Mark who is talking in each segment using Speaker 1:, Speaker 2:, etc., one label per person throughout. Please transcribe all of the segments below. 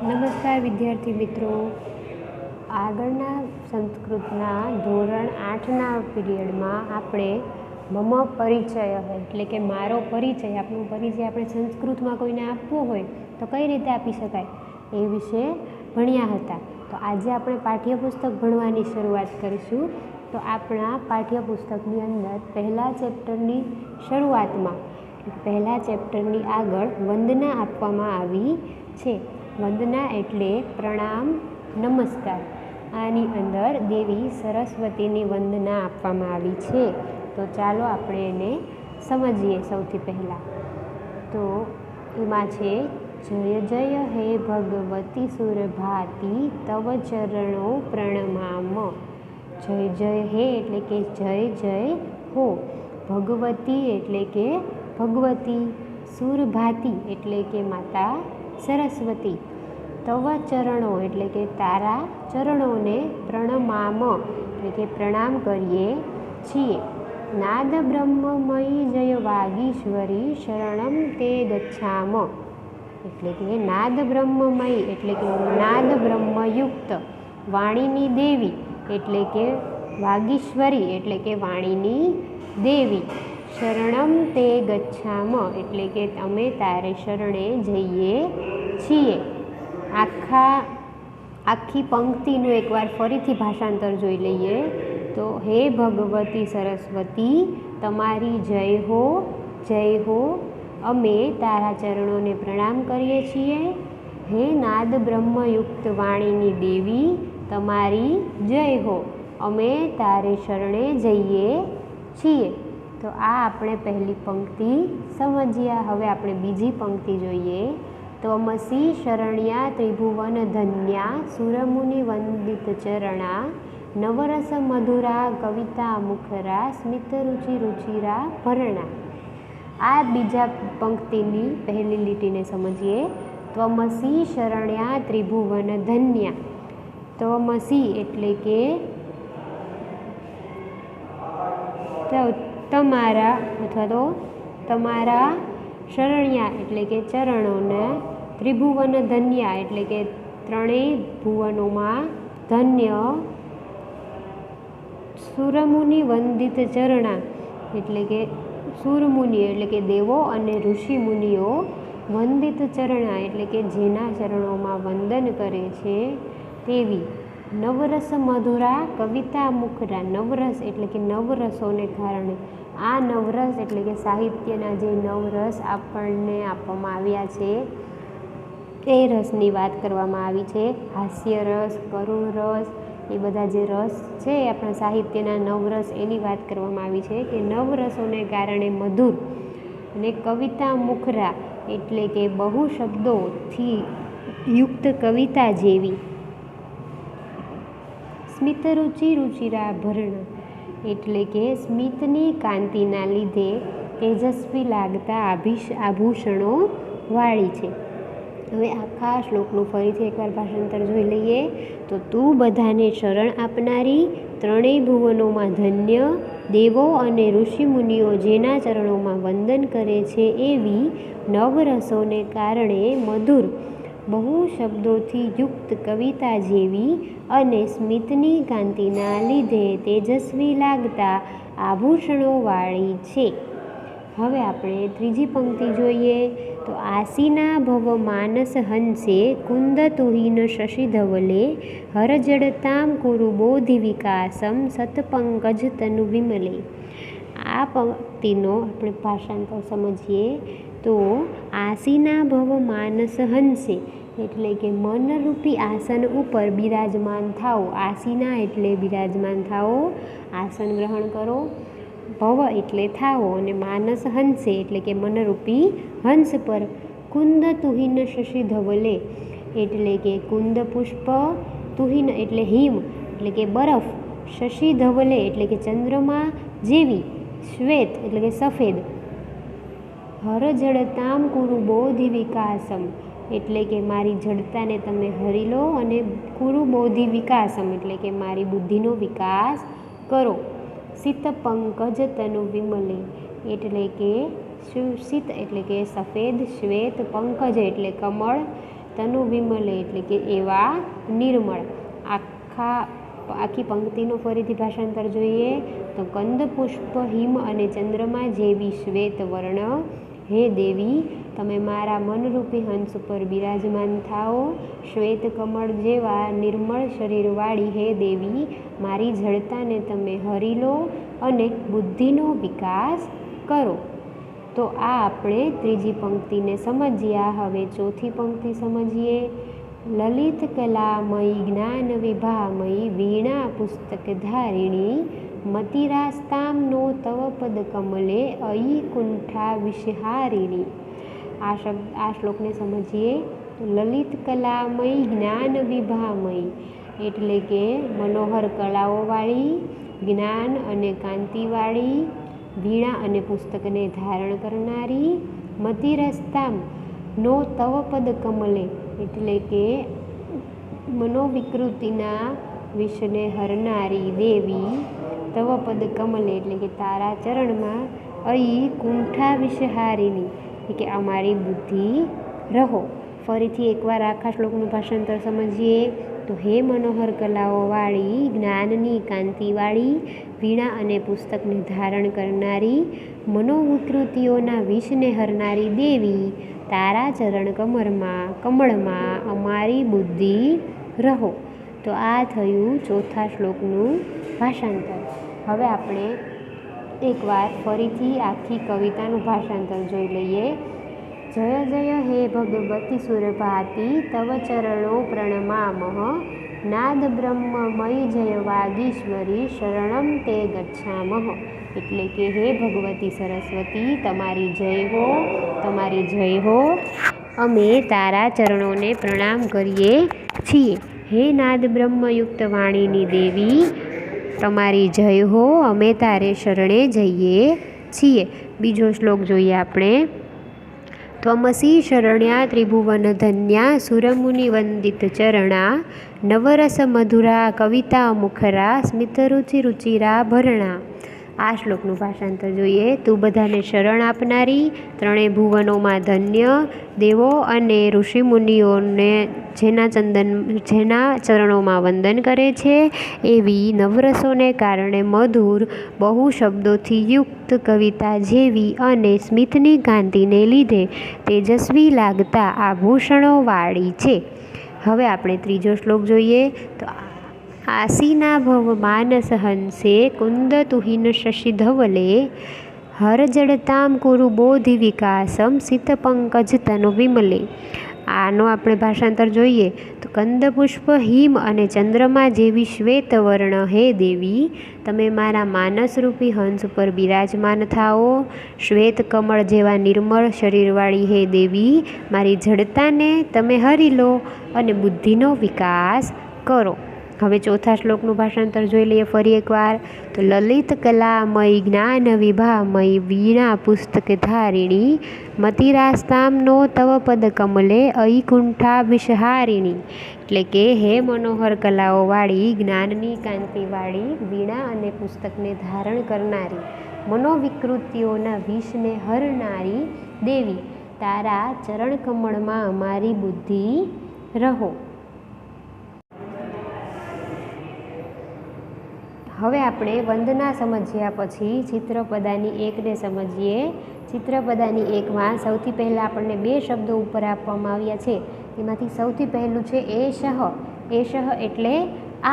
Speaker 1: નમસ્કાર વિદ્યાર્થી મિત્રો, આગળના સંસ્કૃતના ધોરણ 8ના પીરિયડમાં આપણે મમ પરિચય એટલે કે મારો પરિચય, આપણો પરિચય આપણે સંસ્કૃતમાં કોઈને આપવો હોય તો કઈ રીતે આપી શકાય એ વિશે ભણ્યા હતા. તો આજે આપણે પાઠ્યપુસ્તક ભણવાની શરૂઆત કરીશું. તો આપણા પાઠ્યપુસ્તકની અંદર પહેલા ચેપ્ટરની શરૂઆતમાં, પહેલા ચેપ્ટરની આગળ વંદના આપવામાં આવી છે. વંદના એટલે પ્રણામ, નમસ્કાર. આની અંદર દેવી સરસ્વતીની વંદના આપવામાં આવી છે. તો ચાલો આપણે એને સમજીએ. સૌથી પહેલાં તો એમાં છે, જય જય હે ભગવતી સુરભાતી તવ ચરણો પ્રણમામ. જય જય હે એટલે કે જય જય હો, ભગવતી એટલે કે ભગવતી, સુરભાતી એટલે કે માતા સરસ્વતી, તવ ચરણો એટલે કે તારા ચરણોને પ્રણમામ એટલે કે પ્રણામ કરીએ છીએ. નાદ બ્રહ્મમયી જય વાગીશ્વરી શરણમ તે ગચ્છામ એટલે કે નાદ બ્રહ્મમયી એટલે કે નાદ બ્રહ્મયુક્ત, વાણીની દેવી એટલે કે વાગીશ્વરી એટલે કે વાણીની દેવી, શરણમ તે ગચ્છામ એટલે કે અમે તારે શરણે જઈએ છીએ. આખી પંક્તિનું એકવાર ફરીથી ભાષાંતર જોઈ લઈએ. તો હે ભગવતી સરસ્વતી, તમારી જય હો, જય હો, અમે તારા ચરણોને પ્રણામ કરીએ છીએ. હે નાદ બ્રહ્મયુક્ત વાણીની દેવી, તમારી જય હો, અમે તારે શરણે જઈએ છીએ. તો આ આપણે પહેલી પંક્તિ સમજ્યા. હવે આપણે બીજી પંક્તિ જોઈએ. ત્વમસી શરણ્યા ત્રિભુવન ધન્યા સુરમુનિ વંદિત ચરણા નવરસ મધુરા કવિતા મુખરા સ્મિત રુચિ રુચિરા ભરણા. આ બીજા પંક્તિની પહેલી લીટીને સમજીએ. ત્વમસી શરણ્યા ત્રિભુવન ધન્યા. ત્વમસી એટલે કે તમારા અથવા તો તમારા, શરણ્યા એટલે કે ચરણોને, ત્રિભુવન ધન્યા એટલે કે ત્રણેય ભુવનોમાં ધન્ય, સુરમુનિ વંદિત ચરણા એટલે કે સુરમુનિ એટલે કે દેવો અને ઋષિમુનિઓ, વંદિત ચરણા એટલે કે જેના ચરણોમાં વંદન કરે છે તેવી, નવરસ મધુરા કવિતા મુખરા. નવરસ એટલે કે નવરસોને કારણે, આ નવરસ એટલે કે સાહિત્યના જે નવરસ આપણને આપવામાં આવ્યા છે એ રસની વાત કરવામાં આવી છે. હાસ્ય રસ, કરુણ રસ, એ બધા જે રસ છે આપણા સાહિત્યના નવરસ, એની વાત કરવામાં આવી છે કે નવરસોને કારણે મધુર અને કવિતા મુખરા એટલે કે બહુ શબ્દોથી યુક્ત કવિતા જેવી, સ્મિત રુચિ રુચિરા ભરણા એટલે કે સ્મિતની કાંતિના લીધે તેજસ્વી લાગતા આભૂષણો વાળી છે. હવે આખા શ્લોકનું ફરીથી એકવાર ભાષાંતર જોઈ લઈએ. તો તું બધાને શરણ આપનારી, ત્રણેય ભુવનોમાં ધન્ય, દેવો અને ઋષિમુનિઓ જેના ચરણોમાં વંદન કરે છે એવી, નવરસોને કારણે મધુર બહુ શબ્દોથી યુક્ત કવિતા જેવી અને સ્મિતની કાંતિના લીધે તેજસ્વી લાગતા આભૂષણોવાળી છે. હવે આપણે ત્રીજી પંક્તિ જોઈએ. તો આસીના ભવ માનસ હંસે કુંદ તુહિન શશિધવલે હરજડતામ કુરુ બોધિ વિકાસમ સતપંકજ તનુ વિમલે. આ પંક્તિનો આપણે ભાષાંતર સમજીએ. તો આસીના ભવ માનસ હંસે એટલે કે મનરૂપી આસન ઉપર બિરાજમાન થાઓ. આસીના એટલે બિરાજમાન થાઓ, આસન ગ્રહણ કરો. ભવ એટલે થાઓ અને માનસ હંસે એટલે કે મનરૂપી હંસ પર. કુંદ તુહિન શશી ધવલે એટલે કે કુંદ પુષ્પ, તુહિન એટલે હિમ એટલે કે બરફ, શશી ધવલે એટલે કે ચંદ્રમા જેવી, શ્વેત એટલે કે સફેદ, હર જડતામ કુરુ બોધિ વિકાસમ એટલે કે મારી જડતાને તમે હરી લો અને કુરુ બોધિ વિકાસમ એટલે કે મારી બુદ્ધિનો વિકાસ કરો. સિત પંકજ તનુ વિમલે એટલે કે સિત એટલે કે સફેદ, શ્વેત, પંકજ એટલે કમળ, તનુ વિમલે એટલે કે એવા નિર્મળ. આખી પંક્તિનું ફરીથી ભાષાંતર જોઈએ તો કંદ પુષ્પ હિમ અને ચંદ્રમા જેવી શ્વેત વર્ણ હે દેવી, તમે મારા મનરૂપી હંસ ઉપર બિરાજમાન થાઓ. શ્વેત કમળ જેવા નિર્મળ શરીરવાળી હે દેવી, મારી જડતાને તમે હરી લો અને બુદ્ધિનો વિકાસ કરો. તો આ આપણે ત્રીજી પંક્તિને સમજ્યા. હવે ચોથી પંક્તિ સમજીએ. લલિત કલામયી જ્ઞાન વિભામયી વીણા પુસ્તક ધારિણી મતિરાસ્તામ નો તવ પદ કમલે અયી કુંઠા વિષહારિણી. આ શ્લોકને સમજીએ. લલિત કલામયી જ્ઞાન વિભામયી એટલે કે મનોહર કળાઓવાળી, જ્ઞાન અને કાંતિવાળી, વીણા અને પુસ્તકને ધારણ કરનારી, મતિરસ્તામ નો તવ પદ કમલે એટલે કે મનોવિકૃતિના વિષને હરનારી દેવી, તવ પદ કમલે એટલે કે તારા ચરણમાં, અયી કુંઠા વિષહારિણી એટલે કે અમારી બુદ્ધિ રહો. ફરીથી એકવાર આખા શ્લોકનું ભાષાંતર સમજીએ તો હે મનોહર કલાઓવાળી, જ્ઞાનની કાંતિવાળી, વીણા અને પુસ્તકને ધારણ કરનારી, મનોવિકૃતિઓના વિષને હરનારી દેવી, તારા ચરણ કમળમાં અમારી બુદ્ધિ રહો. તો આ થયું ચોથા શ્લોકનું ભાષાંતર. હવે આપણે એકવાર ફરીથી આખી કવિતાનું ભાષાંતર જોઈ લઈએ. જય જય હે ભગવતી સુરભાતી તવ ચરણો પ્રણમામઃ, નાદ બ્રહ્મમય જય વાગીશ્વરી શરણમ તે ગચ્છામઃ એટલે કે હે ભગવતી સરસ્વતી, તમારી જય હો, તમારી જય હો. અમે તારા ચરણોને પ્રણામ કરીએ છીએ. હે નાદ બ્રહ્મયુક્ત વાણીની દેવી, તમારી જય હો, અમે તારે શરણે જઈએ છીએ. બીજો શ્લોક જોઈએ આપણે. ત્વમસી શરણ્યા ત્રિભુવન ધન્યા સુરમુનિ વંદિત ચરણા, નવરસ મધુરા કવિતા મુખરા સ્મિતરુચિ રુચિરા ભરણા. આ શ્લોકનું ભાષાંતર જોઈએ. તું બધાને શરણ આપનારી, ત્રણેય ભુવનોમાં ધન્ય, દેવો અને ઋષિમુનિઓને જેના ચરણોમાં વંદન કરે છે એવી નવરસોને કારણે મધુર બહુ શબ્દોથી યુક્ત કવિતા જેવી અને સ્મિતની કાંતિને લીધે તેજસ્વી લાગતા આભૂષણોવાળી છે. હવે આપણે ત્રીજો શ્લોક જોઈએ તો આસીના ભવ માનસ હંસે કુંદ તુહિન શશી ધવલે, હર જડતામ કુરુ બોધિ વિકાસમ સિત પંકજ તનુ વિમલે. આનો આપણે ભાષાંતર જોઈએ તો કંદ પુષ્પ હિમ અને ચંદ્રમા જેવી શ્વેત વર્ણ હે દેવી, તમે મારા માનસરૂપી હંસ ઉપર બિરાજમાન થાઓ. શ્વેત કમળ જેવા નિર્મળ શરીરવાળી હે દેવી, મારી જડતાને તમે હરી લો અને બુદ્ધિનો વિકાસ કરો. હવે ચોથા શ્લોકનું ભાષાંતર જોઈ લઈએ ફરી એકવાર. તો લલિત કલામયી જ્ઞાન વિભામયી વીણા પુસ્તક ધારિણી, મતિરાસ્તામ નો તવ પદ કમલે અયી કુંઠા વિષહારિણી એટલે કે હે મનોહર કલાઓવાળી, જ્ઞાનની કાંતિવાળી, વીણા અને પુસ્તકને ધારણ કરનારી, મનોવિકૃતિઓના વિષને હરનારી દેવી, તારા ચરણ કમળમાં અમારી બુદ્ધિ રહો. હવે આપણે વંદના સમજ્યા પછી ચિત્રપદાની એકને સમજીએ. ચિત્રપદાની એકમાં સૌથી પહેલાં આપણને બે શબ્દો ઉપર આપવામાં આવ્યા છે. એમાંથી સૌથી પહેલું છે એશહ. એશહ એટલે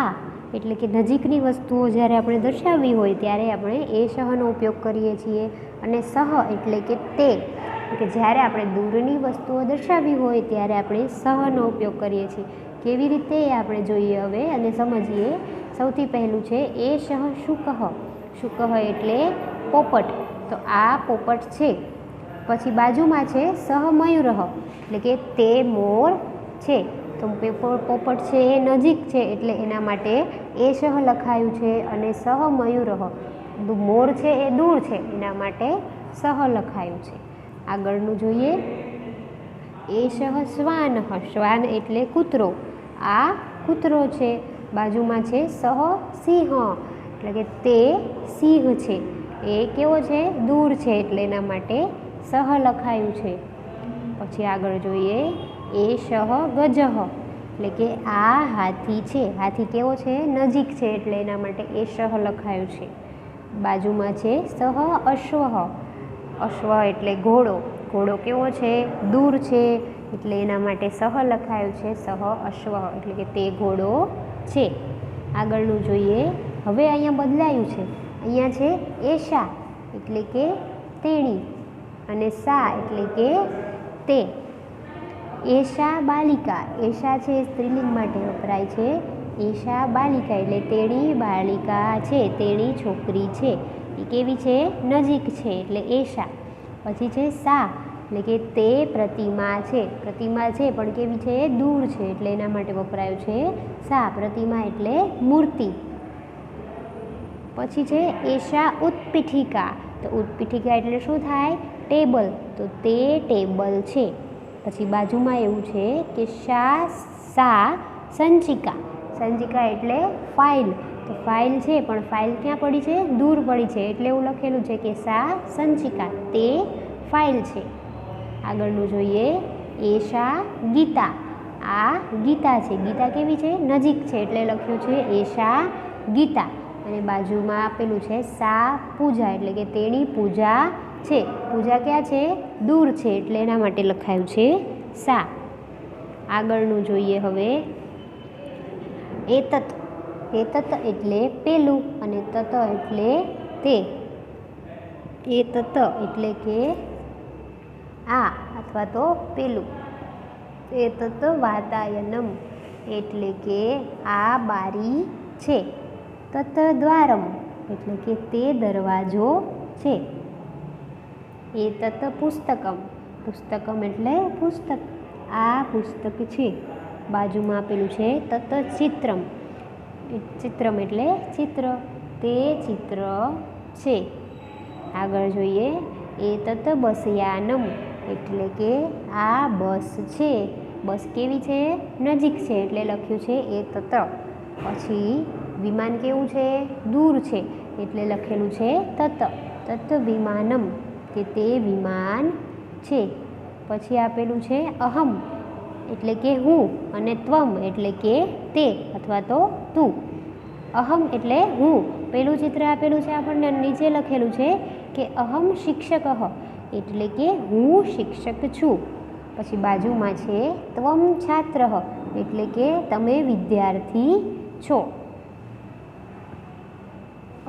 Speaker 1: આ, એટલે કે નજીકની વસ્તુઓ જ્યારે આપણે દર્શાવવી હોય ત્યારે આપણે એશહનો ઉપયોગ કરીએ છીએ. અને સહ એટલે કે તે, કે જ્યારે આપણે દૂરની વસ્તુઓ દર્શાવવી હોય ત્યારે આપણે સહનો ઉપયોગ કરીએ છીએ. કેવી રીતે એ આપણે જોઈએ હવે અને સમજીએ. સૌથી પહેલું છે એશહ શુકહ. શુકહ એટલે પોપટ. તો આ પોપટ છે. પછી બાજુમાં છે સહ મયુરહ એટલે કે તે મોર છે. તો પોપટ છે એ નજીક છે એટલે એના માટે એશહ લખાયું છે. અને સહ મયુરહ મોર છે એ દૂર છે એના માટે સહ લખાયું છે. આગળનું જોઈએ. એશહ શ્વાનહ. શ્વાન એટલે કૂતરો. આ કૂતરો છે. બાજુમાં છે સહ સિંહ એટલે કે તે સિંહ છે. એ કેવો છે? દૂર છે એટલે એના માટે સહ લખાયું છે. પછી આગળ જોઈએ. એષઃ ગજઃ, એટલે કે આ હાથી છે. હાથી કેવો છે? નજીક છે, એટલે એના માટે એષઃ લખાયું છે. બાજુમાં છે સહ અશ્વઃ. અશ્વ એટલે ઘોડો. ઘોડો કેવો છે? દૂર છે, એટલે એના માટે સહ લખાયું છે. સહ અશ્વઃ એટલે કે તે ઘોડો છે. આગળનું જોઈએ. હવે અહીંયા બદલાયું છે. અહીંયા છે એષા એટલે કે તેણી અને સા એટલે કે તે. એષા બાલિકા. એષા છે સ્ત્રીલિંગ માટે વપરાય છે. એષા બાલિકા એટલે તેણી બાલિકા છે, તેણી છોકરી છે. એ કેવી છે? નજીક છે, એટલે એષા. પછી છે સા એટલે કે તે પ્રતિમા છે. પ્રતિમા છે પણ કેવી છે? દૂર છે, એટલે એના માટે વપરાયું છે સા. પ્રતિમા એટલે મૂર્તિ. પછી છે એષા ઉત્પીઠિકા. તો ઉત્પીઠિકા એટલે શું થાય? ટેબલ. તો તે ટેબલ છે. પછી બાજુમાં એવું છે કે સા સંચિકા. સંચિકા એટલે ફાઇલ. તો ફાઇલ છે પણ ફાઇલ ક્યાં પડી છે? દૂર પડી છે, એટલે એવું લખેલું છે કે સા સંચિકા, તે ફાઇલ છે. આગળનું જોઈએ. એષા ગીતા. આ ગીતા છે. ગીતા કેવી છે? નજીક છે, એટલે લખ્યું છે એષા ગીતા. અને બાજુમાં આપેલું છે સા પૂજા એટલે કે તેની પૂજા છે. પૂજા ક્યાં છે? દૂર છે, એટલે એના માટે લખાયું છે સા. આગળનું જોઈએ હવે. એતત. એતત એટલે પેલું અને તત એટલે તે. એતત એટલે કે આ અથવા તો પેલું. એતત વાતાયનમ એટલે કે આ બારી છે. તત દ્વારમ એટલે કે તે દરવાજો છે. એતત પુસ્તકમ. પુસ્તકમ એટલે પુસ્તક. આ પુસ્તક છે. બાજુમાં આપેલું છે તત ચિત્રમ. ચિત્રમ એટલે ચિત્ર, તે ચિત્ર છે. આગળ જોઈએ. એતત બસયાનમ એટલે કે આ બસ છે. બસ કેવી છે? નજીક છે, એટલે લખ્યું છે એતત. પછી વિમાન કેવું છે? દૂર છે, એટલે લખેલું છે તત. તત વિમાનમ કે તે વિમાન છે. પછી આપેલું છે અહમ એટલે કે હું અને ત્વમ એટલે કે તે અથવા તો તું. અહમ એટલે હું. પેલું ચિત્ર આપેલું છે આપણને, નીચે લખેલું છે કે અહમ શિક્ષક એટલે કે હું શિક્ષક છું. પછી બાજુમાં છે ત્વમ છાત્ર એટલે કે તમે વિદ્યાર્થી છો.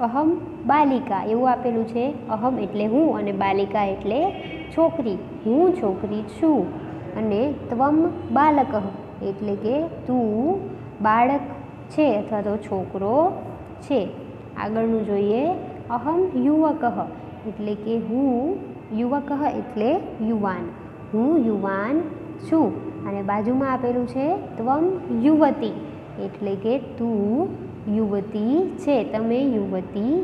Speaker 1: અહમ બાલિકા એવું આપેલું છે. અહમ એટલે હું અને બાલિકા એટલે છોકરી. હું છોકરી છું. અને ત્વમ બાલક એટલે કે તું બાળક છે અથવા તો છોકરો છે. આગળનું જોઈએ. અહમ યુવક એટલે કે હું યુવક એટલે યુવાન. હું યુવાન છું. અને બાજુમાં આપેલું છે ત્વમ યુવતી એટલે કે તું યુવતી છે, તમે યુવતી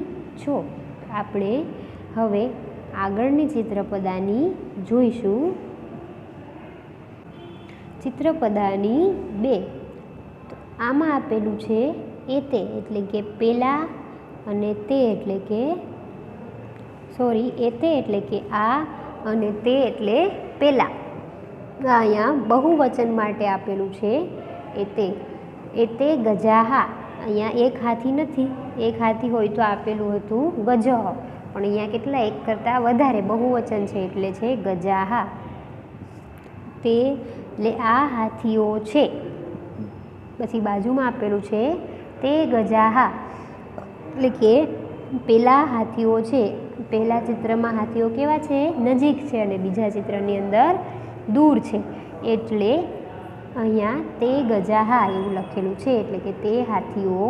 Speaker 1: છો. આપણે હવે આગળની ચિત્રપદાની જોઈશું. ચિત્રપદાની 2. તો આમાં આપેલું છે એતે એટલે કે પેલા અને તે એટલે કે એતે એટલે કે આ અને તે એટલે પેલા. અહીંયા બહુવચન માટે આપેલું છે એતે. એતે ગજાહા. અહીંયા એક હાથી નથી. એક હાથી હોય તો આપેલું હતું ગજઃ, પણ અહીંયા કેટલા? એક કરતાં વધારે. બહુવચન છે એટલે છે ગજાહા. તે એટલે આ હાથીઓ છે. પછી બાજુમાં આપેલું છે તે ગજાહા એટલે કે પેલા હાથીઓ છે. પહેલા ચિત્રમાં હાથીઓ કેવા છે? નજીક છે અને બીજા ચિત્રની અંદર દૂર છે, એટલે અહીંયા તે ગજાહા એવું લખેલું છે એટલે કે તે હાથીઓ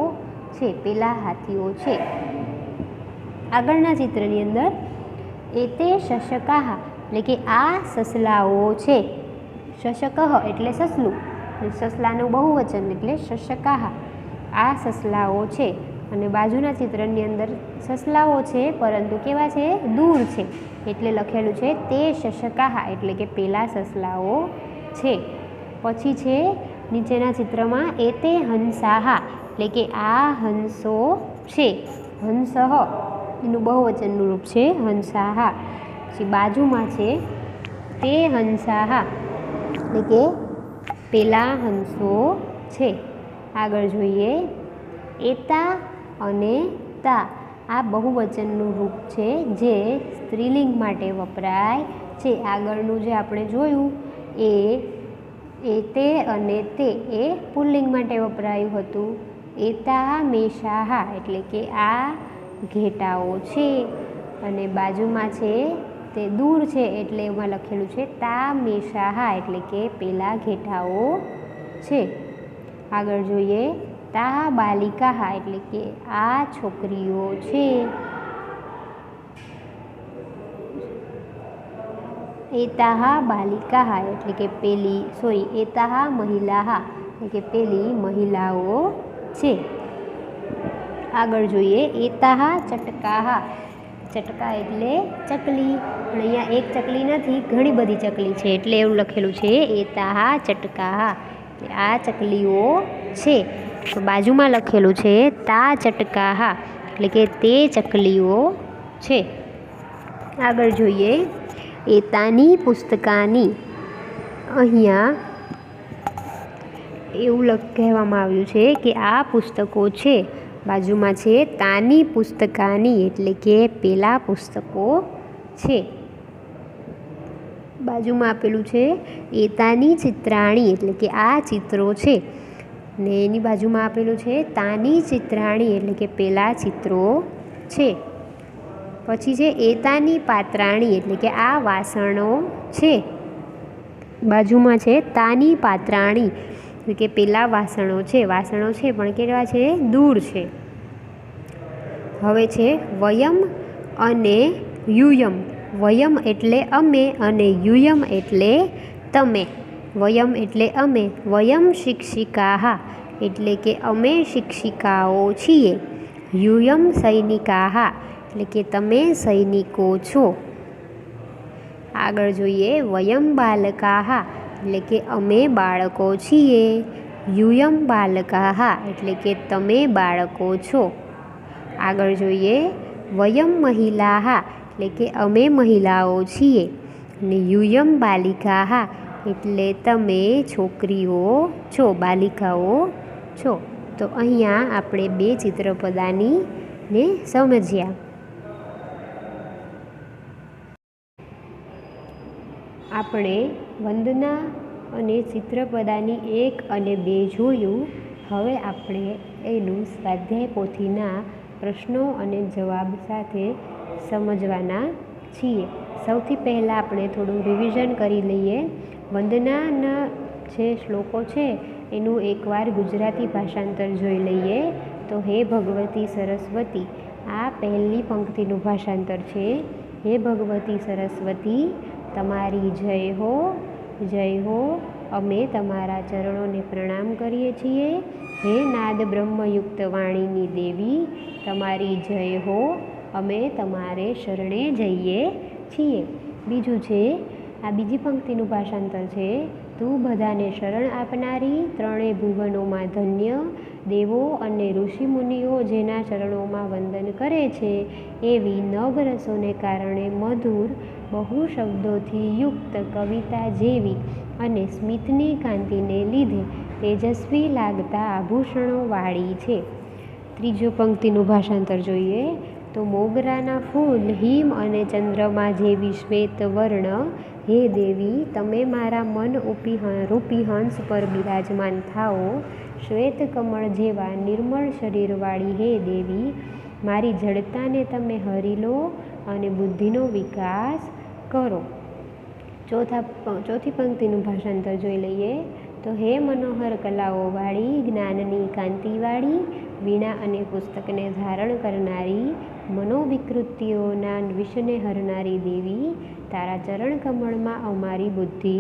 Speaker 1: છે, પેલા હાથીઓ છે. આગળના ચિત્રની અંદર એતે શશકાહ એટલે કે આ સસલાઓ છે. શશકઃ એટલે સસલું. સસલાનું બહુવચન એટલે શશકાહ. આ સસલાઓ છે. અને બાજુના ચિત્રની અંદર સસલાઓ છે પરંતુ કેવા છે? દૂર છે, એટલે લખેલું છે તે શશકાહ એટલે કે પેલા સસલાઓ છે. પછી છે નીચેના ચિત્રમાં એતે હંસાહ એટલે કે આ હંસો છે. હંસઃ એનું બહુવચનનું રૂપ છે હંસાહ. પછી બાજુમાં છે તે હંસાહ એટલે કે પેલા હંસો છે. આગળ જોઈએ, એતા અને તા આ બહુવચનનું રૂપ છે જે સ્ત્રીલિંગ માટે વપરાય છે. આગળનું જે આપણે જોયું એ તે અને તે એ પુલ્લિંગ માટે વપરાયું હતું. એતા મેષાહા એટલે કે આ ઘેટાઓ છે, અને બાજુમાં છે તે દૂર છે એટલે એમાં લખેલું છે તા મેષાહા એટલે કે પેલા ઘેટાઓ છે. આગળ જોઈએ, તા બાલિકાહા એટલે કે આ છોકરીઓ છે. એતાહા બાલિકાહા એટલે કે એતાહા મહિલાહા એટલે કે પેલી મહિલાઓ છે. આગળ જોઈએ, એતાહા ચટકાહા. ચટકા એટલે ચકલી, પણ અહીંયા એક ચકલી નથી, ઘણી બધી ચકલી છે એટલે એવું લખેલું છે એતાહા ચટકાહા એટલે આ ચકલીઓ છે. તો બાજુમાં લખેલું છે તા ચટકાહા એટલે કે તે ચકલીઓ છે. આગળ જોઈએ, એતાની પુસ્તકાની. અહીંયા એવું કહેવામાં આવ્યું છે કે આ પુસ્તકો છે. બાજુમાં છે તાની પુસ્તકાની એટલે કે પેલા પુસ્તકો છે. બાજુમાં આપેલું છે એતાની ચિત્રાણી એટલે કે આ ચિત્રો છે, ને એની બાજુમાં આપેલું છે તાની ચિત્રાણી એટલે કે પેલા ચિત્રો છે. પછી છે એતાની પાત્રાણી એટલે કે આ વાસણો છે. બાજુમાં છે તાની પાત્રાણી એટલે કે પેલા વાસણો છે. વાસણો છે પણ કેવા છે? દૂર છે. હવે છે વયમ અને યુયમ. વયમ એટલે અમે અને યુયમ એટલે તમે. વયમ એટલે અમે. વયમ શિક્ષિકાહા એટલે કે અમે શિક્ષિકાઓ છીએ. યુયમ સૈનિકાહા એટલે કે તમે સૈનિકો છો. આગળ જોઈએ, વયમ બાલકાહા એટલે કે અમે બાળકો છીએ. યુયમ બાલકાહા એટલે કે તમે બાળકો છો. આગળ જોઈએ, વયમ મહિલાહા એટલે કે અમે મહિલાઓ છીએ, અને યુયમ બાલિકાહા એટલે તમે છોકરીઓ છો, બાલિકાઓ છો. તો અહીંયા આપણે 2 ચિત્રપદાનીને સમજ્યા. આપણે વંદના અને ચિત્રપદાની 1 અને 2 જોયું. હવે આપણે એનું સ્વાધ્યાય પોથીના પ્રશ્નો અને જવાબ સાથે સમજવાના છીએ. સૌથી પહેલાં આપણે થોડું રિવિઝન કરી લઈએ. વંદનાના જે શ્લોકો છે એનું એકવાર ગુજરાતી ભાષાંતર જોઈ લઈએ. તો હે ભગવતી સરસ્વતી, આ પહેલી પંક્તિનું ભાષાંતર છે. હે ભગવતી સરસ્વતી, તમારી જય હો, જય હો. અમે તમારા ચરણોને પ્રણામ કરીએ છીએ. હે નાદ બ્રહ્મયુક્ત વાણીની દેવી, તમારી જય હો. અમે તમારે શરણે જઈએ છીએ. બીજું છે, આ બીજી પંક્તિનું ભાષાંતર છે. તું બધાને શરણ આપનારી, ત્રણેય ભુવનોમાં ધન્ય, દેવો અને ઋષિમુનિઓ જેના ચરણોમાં વંદન કરે છે, એવી નવરસોને કારણે મધુર બહુ શબ્દોથી યુક્ત કવિતા જેવી અને સ્મિતની કાંતિને લીધે તેજસ્વી લાગતા આભૂષણોવાળી છે. ત્રીજો પંક્તિનું ભાષાંતર જોઈએ તો મોગરાના ફૂલ, હિમ અને ચંદ્રમા જેવી શ્વેત વર્ણ, હે દેવી, તમે મારા મન રૂપી હંસ પર બિરાજમાન થાઓ. શ્વેત કમળ જેવા નિર્મળ શરીરવાળી હે દેવી, મારી જડતાને તમે હરી લો અને બુદ્ધિનો વિકાસ કરો. ચોથી પંક્તિનું ભાષાંતર જોઈ લઈએ તો હે મનોહર કલાઓવાળી, જ્ઞાનની કાંતિવાળી, વીણા અને પુસ્તકને ધારણ કરનારી, મનોવિકૃતિઓના વિષને હરનારી દેવી, તારા ચરણ કમળમાં અમારી બુદ્ધિ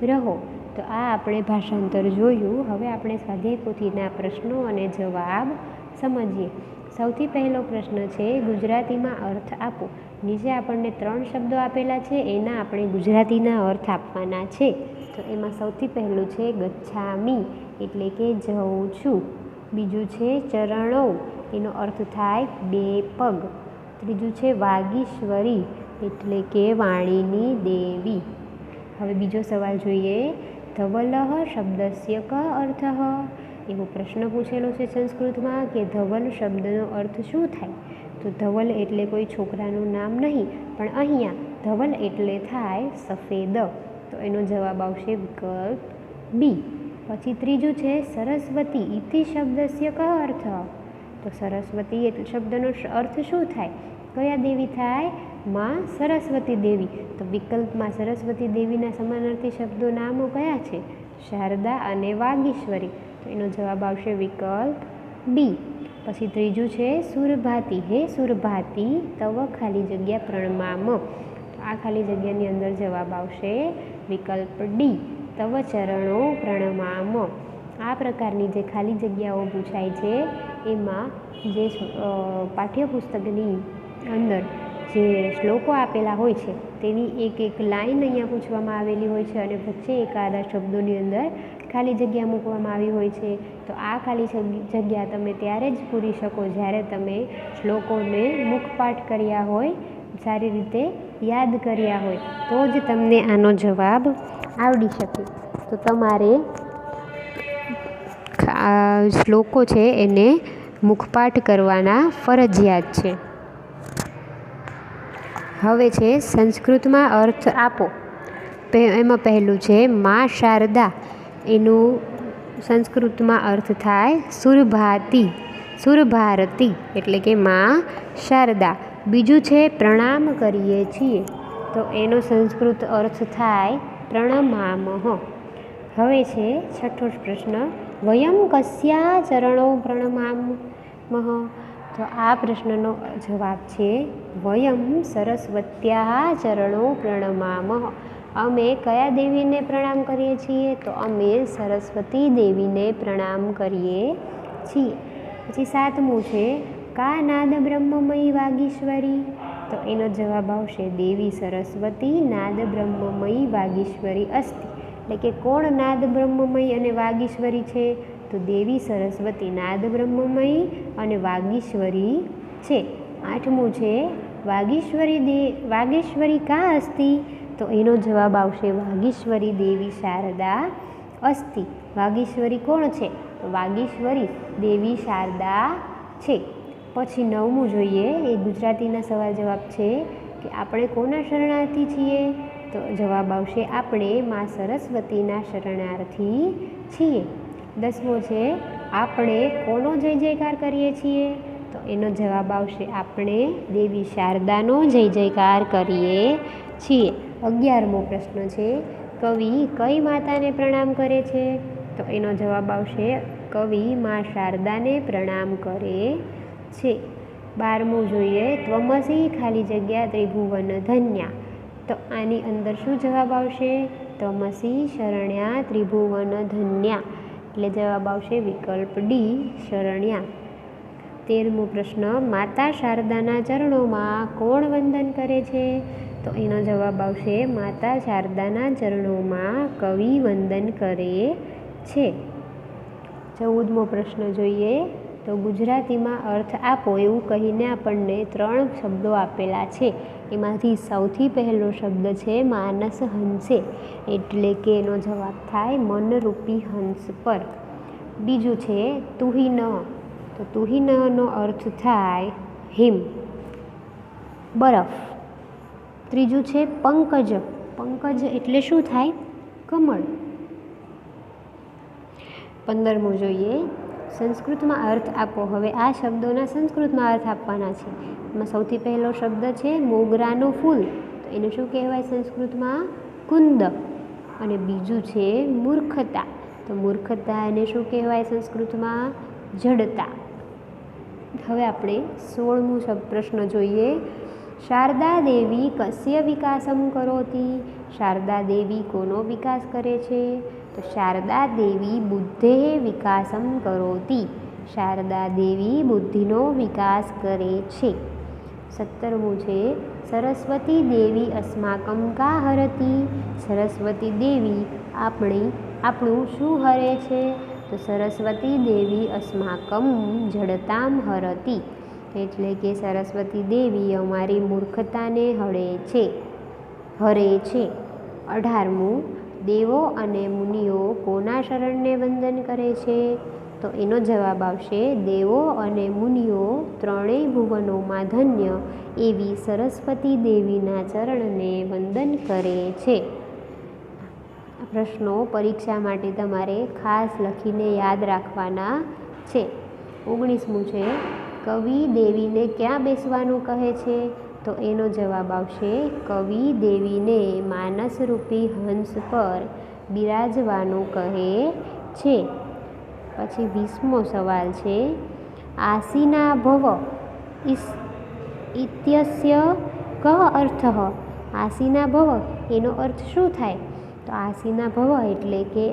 Speaker 1: રહો. તો આ આપણે ભાષાંતર જોયું. હવે આપણે સ્વાધ્યાય પોથીના પ્રશ્નો અને જવાબ સમજીએ. સૌથી પહેલો પ્રશ્ન છે, ગુજરાતીમાં અર્થ આપો. નીચે આપણને 3 શબ્દો આપેલા છે, એના આપણે ગુજરાતીના અર્થ આપવાના છે. તો એમાં સૌથી પહેલું છે ગચ્છામી એટલે કે જઉં છું. બીજું છે ચરણો, એનો અર્થ થાય 2 પગ. ત્રીજું છે વાગીશ્વરી એટલે કે વાણીની દેવી. હવે બીજો સવાલ જોઈએ, ધવલઃ શબ્દસ્ય ક અર્થઃ? એવો પ્રશ્ન પૂછેલો છે સંસ્કૃતમાં કે ધવલ શબ્દનો અર્થ શું થાય? તો ધવલ એટલે કોઈ છોકરાનું નામ નહીં, પણ અહીંયા ધવલ એટલે થાય સફેદ. તો એનો જવાબ આવશે વિકલ્પ બી. પછી ત્રીજું છે સરસ્વતી ઇતિ શબ્દસ્ય ક અર્થ? તો સરસ્વતી એટલે શબ્દનો અર્થ શું થાય? કયા દેવી થાય? માં સરસ્વતી દેવી. તો વિકલ્પમાં સરસ્વતી દેવીના સમાનાર્થી શબ્દો નામો કયા છે? શારદા અને વાગીશ્વરી. તો એનો જવાબ આવશે વિકલ્પ બી. પછી ત્રીજું છે સુરભાતી. હે સુરભાતી તવ ખાલી જગ્યા પ્રણમામ. તો આ ખાલી જગ્યાની અંદર જવાબ આવશે વિકલ્પ ડી, તવ ચરણો પ્રણમામ. આ પ્રકારની જે ખાલી જગ્યાઓ પૂછાય છે એમાં જે પાઠ્યપુસ્તકની અંદર જે શ્લોકો આપેલા હોય છે તેની એક એક લાઈન અહીંયા પૂછવામાં આવેલી હોય છે અને વચ્ચે એકાદા શબ્દોની અંદર ખાલી જગ્યા મૂકવામાં આવી હોય છે. તો આ ખાલી જગ્યા તમે ત્યારે જ પૂરી શકો જ્યારે તમે શ્લોકોને મુખપાઠ કર્યા હોય, સારી રીતે યાદ કર્યા હોય, તો જ તમને આનો જવાબ આવડી શકે. તો તમારે શ્લોકો છે એને મુખપાઠ કરવાના ફરજિયાત છે. હવે છે સંસ્કૃતમાં અર્થ આપો. એમાં પહેલું છે માં શારદા. એનું સંસ્કૃતમાં અર્થ થાય સુરભાતી, સુરભારતી એટલે કે માં શારદા. બીજું છે પ્રણામ કરીએ છીએ. તો એનો સંસ્કૃત અર્થ થાય પ્રણમામઃ. હવે છે છઠ્ઠો પ્રશ્ન વયમ કસ્યા ચરણો પ્રણમામઃ? તો આ પ્રશ્નનો જવાબ છે વયમ સરસ્વત્યાઃ ચરણો પ્રણમામઃ. અમે કયા દેવીને પ્રણામ કરીએ છીએ? તો અમે સરસ્વતી દેવીને પ્રણામ કરીએ છીએ. પછી સાતમું છે કા નાદ બ્રહ્મમયી વાગીશ્વરી. તો એનો જવાબ આવશે દેવી સરસ્વતી નાદ બ્રહ્મમયી વાગીશ્વરી અસ્તિ. એટલે કે કોણ નાદ બ્રહ્મમયી અને વાગીશ્વરી છે? તો દેવી સરસ્વતી નાદ બ્રહ્મમયી અને વાગીશ્વરી છે. આઠમું છે વાગીશ્વરી કા અસ્તિ. તો એનો જવાબ આવશે વાગીશ્વરી દેવી શારદા અસ્તિ. વાગીશ્વરી કોણ છે? તો વાગીશ્વરી દેવી શારદા છે. પછી નવમું જોઈએ, એ ગુજરાતીના સવાલ જવાબ છે કે આપણે કોના શરણાર્થી છીએ? તો જવાબ આવશે આપણે માં સરસ્વતીના શરણાર્થી છીએ. દસમો છે આપણે કોનો જય જયકાર કરીએ છીએ? તો એનો જવાબ આવશે આપણે દેવી શારદાનો જય જયકાર કરીએ છીએ. 11મો પ્રશ્ન છે કવિ કઈ માતાને પ્રણામ કરે છે? તો એનો જવાબ આવશે કવિ માં શારદાને પ્રણામ કરે છે. 12મું જોઈએ ત્વમસી ખાલી જગ્યા ત્રિભુવન ધન્યા. તો આની અંદર શું જવાબ આવશે? ત્વમસી શરણ્યા ત્રિભુવન ધન્યા. એટલે જવાબ આવશે વિકલ્પ ડી શરણ્યા. 13મો પ્રશ્ન માતા શારદાના ચરણોમાં કોણ વંદન કરે છે? તો એનો જવાબ આવશે માતા શારદાના ચરણોમાં કવિ વંદન કરે છે. 14મો પ્રશ્ન જોઈએ તો ગુજરાતીમાં અર્થ આપો એવું કહીને આપણને 3 શબ્દો આપેલા છે. એમાંથી સૌથી પહેલો શબ્દ છે માનસ હંસે. એટલે કે એનો જવાબ થાય મનરૂપી હંસ પર. બીજું છે તુહી ન. તો તુહી નનો અર્થ થાય હિમ, બરફ. ત્રીજું છે પંકજ. પંકજ એટલે શું થાય? કમળ. 15મું જોઈએ સંસ્કૃતમાં અર્થ આપો. હવે આ શબ્દોના સંસ્કૃતમાં અર્થ આપવાના છે. એમાં સૌથી પહેલો શબ્દ છે મોગરાનું ફૂલ. તો એને શું કહેવાય સંસ્કૃતમાં? કુંદ. અને બીજું છે મૂર્ખતા. તો મૂર્ખતા એને શું કહેવાય સંસ્કૃતમાં? જડતા. હવે આપણે 16મું પ્રશ્ન જોઈએ શારદા દેવી કસ્ય વિકાસમ કરોતિ. શારદા દેવી કોનો વિકાસ કરે છે? તો શારદા દેવી બુદ્ધેઃ વિકાસમ કરોતિ. શારદા દેવી બુદ્ધિનો વિકાસ કરે છે. 17મું છે સરસ્વતી દેવી અસ્માકમ કા હરતિ. સરસ્વતી દેવી આપણું શું હરે છે? તો સરસ્વતી દેવી અસ્માકમ જડતામ હરતિ. એટલે કે સરસ્વતી દેવી અમારી મૂર્ખતાને હરે છે. 18મું દેવો અને મુનિઓ કોના શરણને વંદન કરે છે? તો એનો જવાબ આવશે દેવો અને મુનિઓ ત્રણેય ભુવનોમાં ધન્ય એવી સરસ્વતી દેવીના ચરણને વંદન કરે છે. પ્રશ્નો પરીક્ષા માટે તમારે ખાસ લખીને યાદ રાખવાના છે. 19મું છે, કવિ દેવીને ક્યાં બેસવાનું કહે છે? તો એનો જવાબ આવશે કવિ દેવીને માનસરૂપી હંસ પર બિરાજવાનું કહે છે. પછી 20મો સવાલ છે, આસીના ભવ ઇત્યસ્ય કઃ અર્થઃ? આસીના ભવ એનો અર્થ શું થાય? તો આસીના ભવ એટલે કે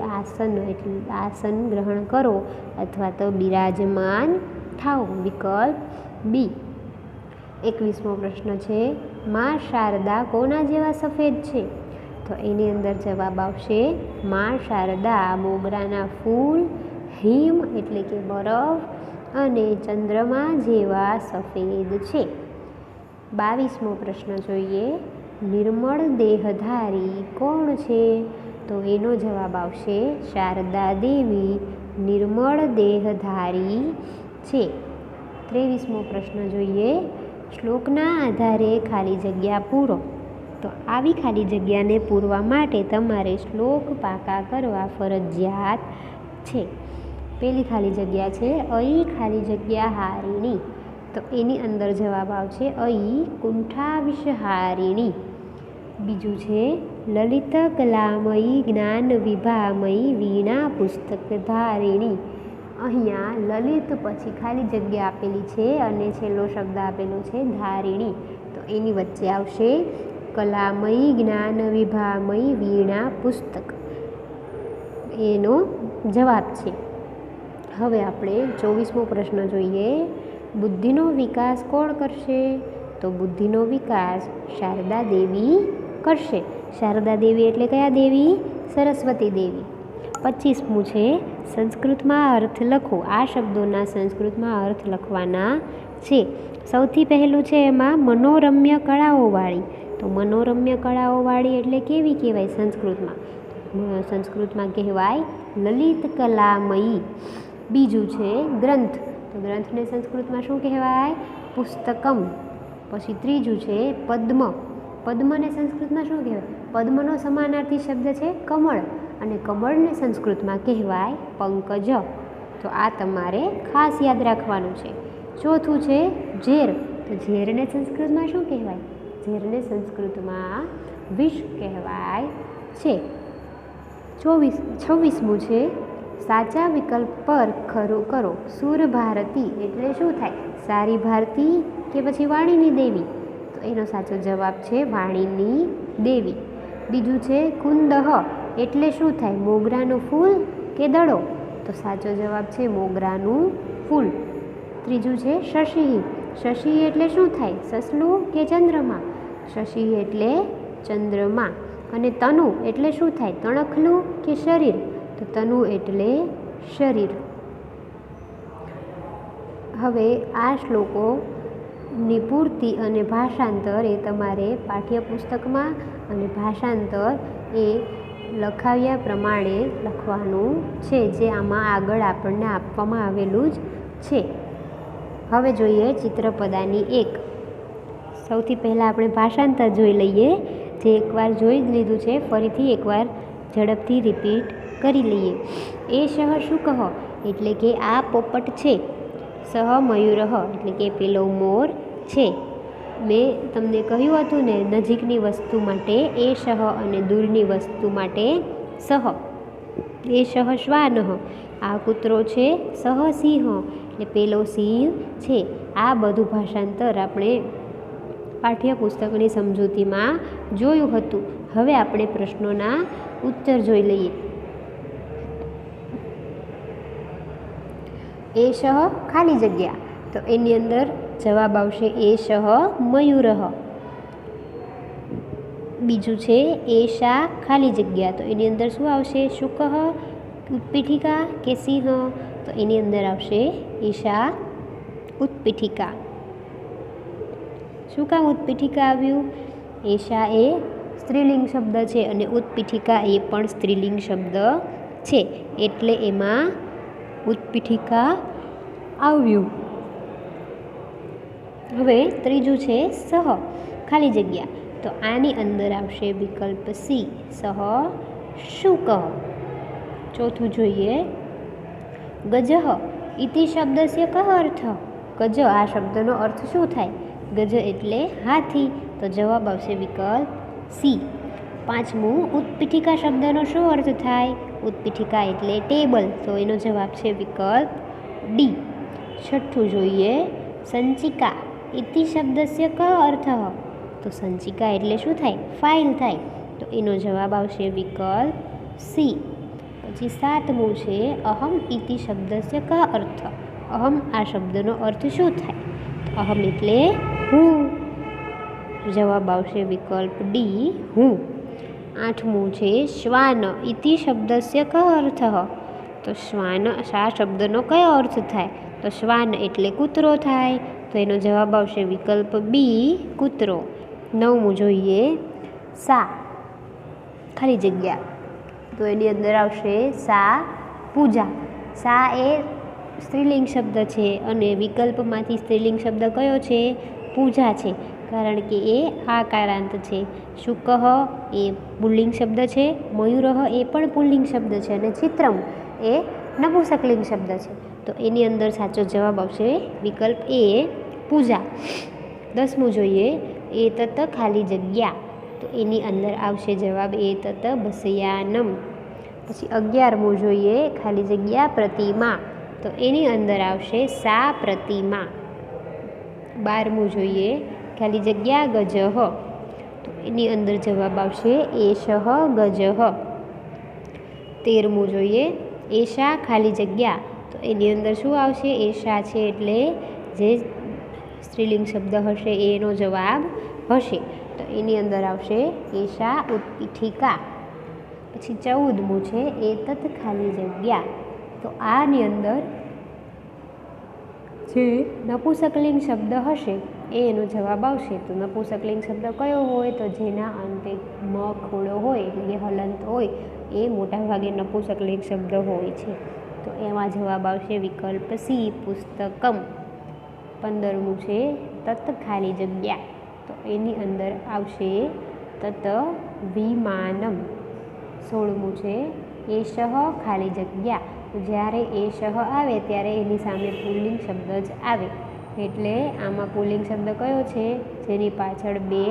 Speaker 1: આસન ગ્રહણ કરો અથવા તો બિરાજમાન થાઓ. વિકલ્પ બી. 21મો પ્રશ્ન છે, માં શારદા કોના જેવા સફેદ છે? તો એની અંદર જવાબ આવશે માં શારદા મોગરાના ફૂલ, હિમ એટલે કે બરફ અને ચંદ્રમા જેવા સફેદ છે. 22મો પ્રશ્ન જોઈએ, નિર્મળ દેહધારી કોણ છે? તો એનો જવાબ આવશે શારદા દેવી નિર્મળ દેહધારી છે. 23મો પ્રશ્ન જોઈએ, શ્લોકના આધારે ખાલી જગ્યા પૂરો. તો આવી ખાલી જગ્યાને પૂરવા માટે તમારે શ્લોક પાકા કરવા ફરજિયાત છે. પહેલી ખાલી જગ્યા છે અઈ ખાલી જગ્યા હારિણી. તો એની અંદર જવાબ આવશે અઈ કુંઠાવિષહારિણી. બીજું છે લલિત કલામયી જ્ઞાન વિભામયી વીણા પુસ્તકધારિણી. અહીંયા લલિત પછી ખાલી જગ્યા આપેલી છે અને છેલ્લો શબ્દ આપેલો છે ધારિણી. તો એની વચ્ચે આવશે કલામયી જ્ઞાન વિભામયી વીણા પુસ્તક. એનો જવાબ છે. હવે આપણે 24મો પ્રશ્ન જોઈએ, બુદ્ધિનો વિકાસ કોણ કરશે? તો બુદ્ધિનો વિકાસ શારદા દેવી કરશે. શારદા દેવી એટલે કયા દેવી? સરસ્વતી દેવી. 25મું છે, સંસ્કૃતમાં અર્થ લખો. આ શબ્દોના સંસ્કૃતમાં અર્થ લખવાના છે. સૌથી પહેલું છે એમાં મનોરમ્ય કળાઓવાળી. તો મનોરમ્ય કળાઓવાળી એટલે કેવી કહેવાય સંસ્કૃતમાં? સંસ્કૃતમાં કહેવાય લલિત કલામયી. બીજું છે ગ્રંથ. તો ગ્રંથને સંસ્કૃતમાં શું કહેવાય? પુસ્તકમ. પછી ત્રીજું છે પદ્મ. પદ્મને સંસ્કૃતમાં શું કહેવાય? પદ્મનો સમાનાર્થી શબ્દ છે કમળ અને કમળને સંસ્કૃતમાં કહેવાય પંકજ. તો આ તમારે ખાસ યાદ રાખવાનું છે. ચોથું છે ઝેર. તો ઝેરને સંસ્કૃતમાં શું કહેવાય? ઝેરને સંસ્કૃતમાં વિષ કહેવાય છે. 26મું છે, સાચા વિકલ્પ પર ખરું કરો. સુર ભારતી એટલે શું થાય? સારી ભારતી કે પછી વાણીની દેવી? તો એનો સાચો જવાબ છે વાણીની દેવી. બીજું છે કુંદહ એટલે શું થાય? મોગરાનું ફૂલ કે દડો? તો સાચો જવાબ છે મોગરાનું ફૂલ. ત્રીજું છે શશી. શશી એટલે શું થાય? સસલું કે ચંદ્રમા? શશી એટલે ચંદ્રમા. અને તનુ એટલે શું થાય? તણખલું કે શરીર? તો તનુ એટલે શરીર. હવે આ શ્લોકોની પૂર્તિ અને ભાષાંતર એ તમારે પાઠ્યપુસ્તકમાં અને ભાષાંતર એ લખાવ્યા પ્રમાણે લખવાનું છે, જે આમાં આગળ આપણને આપવામાં આવેલું જ છે. હવે જોઈએ ચિત્રપદાની 1. સૌથી પહેલાં આપણે ભાષાંતર જોઈ લઈએ, જે એકવાર જોઈ જ લીધું છે. ફરીથી એકવાર ઝડપથી રિપીટ કરી લઈએ. એ શહ શું કહો એટલે કે આ પોપટ છે. સહ મયુરઃ એટલે કે પેલો મોર છે. મેં તમને કહ્યું હતું ને નજીકની વસ્તુ માટે એ શહ અને દૂરની વસ્તુ માટે સહ. એ શહ શ્વાનઃ આ કૂતરો છે. સહ સિંહ એટલે પેલો સિંહ છે. આ બધું ભાષાંતર આપણે પાઠ્યપુસ્તકની સમજૂતીમાં જોયું હતું. હવે આપણે પ્રશ્નોના ઉત્તર જોઈ લઈએ. એ શહ ખાલી જગ્યા. તો એની અંદર જવાબ આવશે એ શહ મયુરઃ. બીજું છે એશા ખાલી જગ્યા. તો એની અંદર શું આવશે? શુકઃ, ઉત્પીઠિકા કે સિંહ? તો એની અંદર આવશે એશા ઉત્પીઠિકા. શું કામ ઉત્પીઠિકા આવ્યું? એશા એ સ્ત્રીલિંગ શબ્દ છે અને ઉત્પીઠિકા એ પણ સ્ત્રીલિંગ શબ્દ છે, એટલે એમાં ઉત્પીઠિકા આવ્યું. હવે ત્રીજું છે સહ, ખાલી જગ્યા. તો આની અંદર આવશે વિકલ્પ સી, સહ શુક. ચોથું જોઈએ ગજઃ ઇતિ શબ્દસ્ય કઃ અર્થ. ગજ આ શબ્દનો અર્થ શું થાય? ગજ એટલે હાથી, તો જવાબ આવશે વિકલ્પ સી. પાંચમું ઉત્પીઠિકા શબ્દનો શું અર્થ થાય? ઉત્પીઠિકા એટલે ટેબલ, તો એનો જવાબ છે વિકલ્પ ડી. છઠ્ઠું જોઈએ સંચિકા ઇતિ શબ્દસ્ય કઃ અર્થ. તો સંચિકા એટલે શું થાય? ફાઇલ થાય, તો એનો જવાબ આવશે વિકલ્પ સી. પછી સાતમું છે અહમ ઇતિ શબ્દસ્ય કઃ અર્થ. અહમ આ શબ્દનો અર્થ શું થાય? તો અહમ એટલે હું, જવાબ આવશે વિકલ્પ ડી હું. આઠમું છે શ્વાન ઇતિ શબ્દસ્ય કઃ અર્થ. તો શ્વાન આ શબ્દનો કયો અર્થ થાય? તો શ્વાન એટલે કૂતરો થાય, તો એનો જવાબ આવશે વિકલ્પ બી કૂતરો. નવમું જોઈએ સા, ખાલી જગ્યા. તો એની અંદર આવશે સા પૂજા. સા એ સ્ત્રીલિંગ શબ્દ છે અને વિકલ્પમાંથી સ્ત્રીલિંગ શબ્દ કયો છે? પૂજા છે, કારણ કે એ આકારાંત છે. શુકઃ એ પુલ્લિંગ શબ્દ છે, મયુરઃ એ પણ પુલ્લિંગ શબ્દ છે અને ચિત્રમ એ નપુંસકલિંગ શબ્દ છે, તો એની અંદર સાચો જવાબ આવશે વિકલ્પ એ પૂજા. 10મું જોઈએ એ તત ખાલી જગ્યા. તો એની અંદર આવશે જવાબ એ તત બસયાનમ. પછી 11મું જોઈએ ખાલી જગ્યા પ્રતિમા. તો એની અંદર આવશે સા પ્રતિમા. 12મું જોઈએ ખાલી જગ્યા ગજઃ. તો એની અંદર જવાબ આવશે એષઃ ગજઃ. 13મું જોઈએ એશા ખાલી જગ્યા. તો એની અંદર શું આવશે? એશા છે એટલે જે સ્ત્રીલિંગ શબ્દ હશે એનો જવાબ હશે, તો એની અંદર આવશે એશા ઉત્પીઠિકા. પછી 14મું છે એ તત ખાલી જગ્યા. તો આની અંદર જે નપુંસકલિંગ શબ્દ હશે એનો જવાબ આવશે. તો નપુંસકલિંગ શબ્દ કયો હોય? તો જેના અંતે મ ખોડો હોય એટલે કે હલંત હોય એ મોટાભાગે નપુંસકલિંગ શબ્દ હોય છે, તો એમાં જવાબ આવશે વિકલ્પ સી પુસ્તકમ. 15મું છે તત ખાલી જગ્યા. તો એની અંદર આવશે તત વિમાનમ. 16મું છે એષઃ ખાલી જગ્યા. તો જ્યારે એષઃ આવે ત્યારે એની સામે પુલ્લિંગ શબ્દ જ આવે, એટલે આમાં પુલ્લિંગ શબ્દ કયો છે? જેની પાછળ બે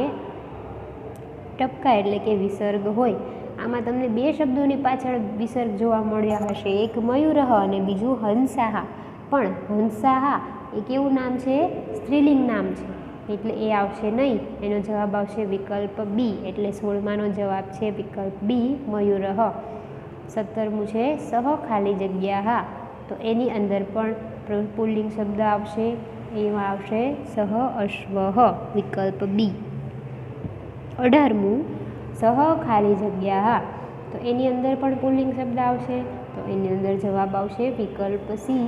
Speaker 1: ટપકા એટલે કે વિસર્ગ હોય. આમાં તમને બે શબ્દોની પાછળ વિસર્ગ જોવા મળ્યા હશે, એક મયુરઃ અને બીજું હંસાહા. પણ હંસાહા એ કેવું નામ છે? સ્ત્રીલિંગ નામ છે, એટલે એ આવશે નહીં. એનો જવાબ આવશે વિકલ્પ બી, એટલે 16માનો જવાબ છે વિકલ્પ બી મયુરઃ. 17મું છે સહ ખાલી જગ્યા. તો એની અંદર પણ પુલ્લિંગ શબ્દ આવશે, એમાં આવશે સહ અશ્વઃ, વિકલ્પ બી. 18મું સહ ખાલી જગ્યા. તો એની અંદર પણ પુલ્લિંગ શબ્દ આવશે, તો એની અંદર જવાબ આવશે વિકલ્પ સી